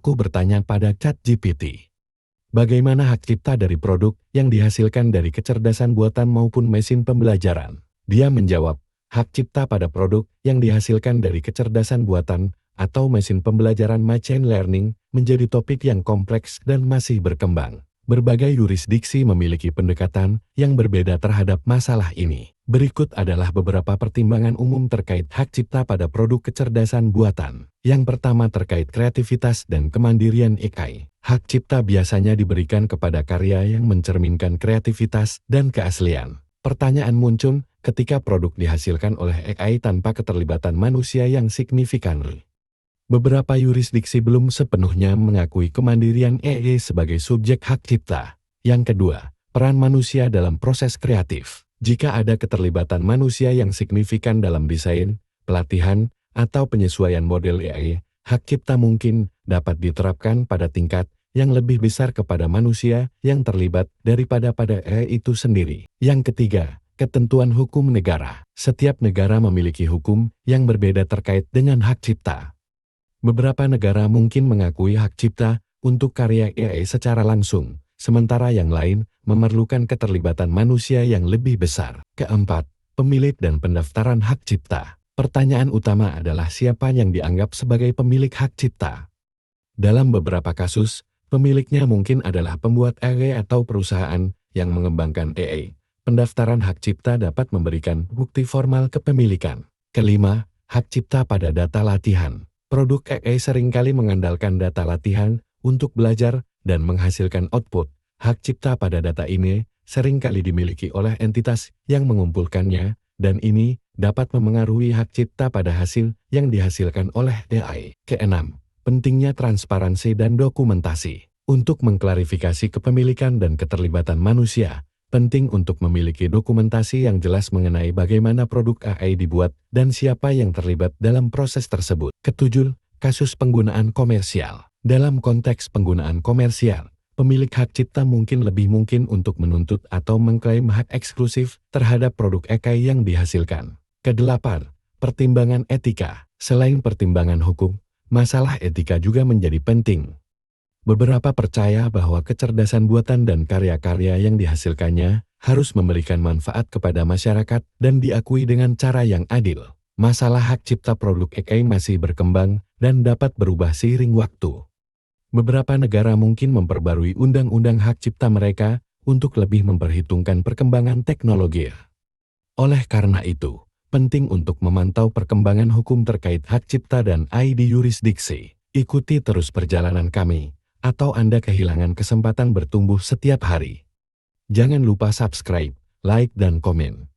Aku bertanya pada ChatGPT, bagaimana hak cipta dari produk yang dihasilkan dari kecerdasan buatan maupun mesin pembelajaran? Dia menjawab, hak cipta pada produk yang dihasilkan dari kecerdasan buatan atau mesin pembelajaran machine learning menjadi topik yang kompleks dan masih berkembang. Berbagai yurisdiksi memiliki pendekatan yang berbeda terhadap masalah ini. Berikut adalah beberapa pertimbangan umum terkait hak cipta pada produk kecerdasan buatan. Yang pertama terkait kreativitas dan kemandirian AI. Hak cipta biasanya diberikan kepada karya yang mencerminkan kreativitas dan keaslian. Pertanyaan muncul ketika produk dihasilkan oleh AI tanpa keterlibatan manusia yang signifikan. Beberapa yurisdiksi belum sepenuhnya mengakui kemandirian AI sebagai subjek hak cipta. Yang kedua, peran manusia dalam proses kreatif. Jika ada keterlibatan manusia yang signifikan dalam desain, pelatihan, atau penyesuaian model AI, hak cipta mungkin dapat diterapkan pada tingkat yang lebih besar kepada manusia yang terlibat daripada pada AI itu sendiri. Yang ketiga, ketentuan hukum negara. Setiap negara memiliki hukum yang berbeda terkait dengan hak cipta. Beberapa negara mungkin mengakui hak cipta untuk karya AI secara langsung, sementara yang lain memerlukan keterlibatan manusia yang lebih besar. Keempat, pemilik dan pendaftaran hak cipta. Pertanyaan utama adalah siapa yang dianggap sebagai pemilik hak cipta. Dalam beberapa kasus, pemiliknya mungkin adalah pembuat AI atau perusahaan yang mengembangkan AI. Pendaftaran hak cipta dapat memberikan bukti formal kepemilikan. Kelima, hak cipta pada data latihan. Produk AI seringkali mengandalkan data latihan untuk belajar dan menghasilkan output. Hak cipta pada data ini seringkali dimiliki oleh entitas yang mengumpulkannya, dan ini dapat memengaruhi hak cipta pada hasil yang dihasilkan oleh AI. Keenam, pentingnya transparansi dan dokumentasi. Untuk mengklarifikasi kepemilikan dan keterlibatan manusia, penting untuk memiliki dokumentasi yang jelas mengenai bagaimana produk AI dibuat dan siapa yang terlibat dalam proses tersebut. Ketujuh, kasus penggunaan komersial. Dalam konteks penggunaan komersial, pemilik hak cipta mungkin lebih mungkin untuk menuntut atau mengklaim hak eksklusif terhadap produk AI yang dihasilkan. Kedelapan, pertimbangan etika. Selain pertimbangan hukum, masalah etika juga menjadi penting. Beberapa percaya bahwa kecerdasan buatan dan karya-karya yang dihasilkannya harus memberikan manfaat kepada masyarakat dan diakui dengan cara yang adil. Masalah hak cipta produk AI masih berkembang dan dapat berubah seiring waktu. Beberapa negara mungkin memperbarui undang-undang hak cipta mereka untuk lebih memperhitungkan perkembangan teknologi. Oleh karena itu, penting untuk memantau perkembangan hukum terkait hak cipta dan AI di yurisdiksi. Ikuti terus perjalanan kami, atau Anda kehilangan kesempatan bertumbuh setiap hari. Jangan lupa subscribe, like, dan komen.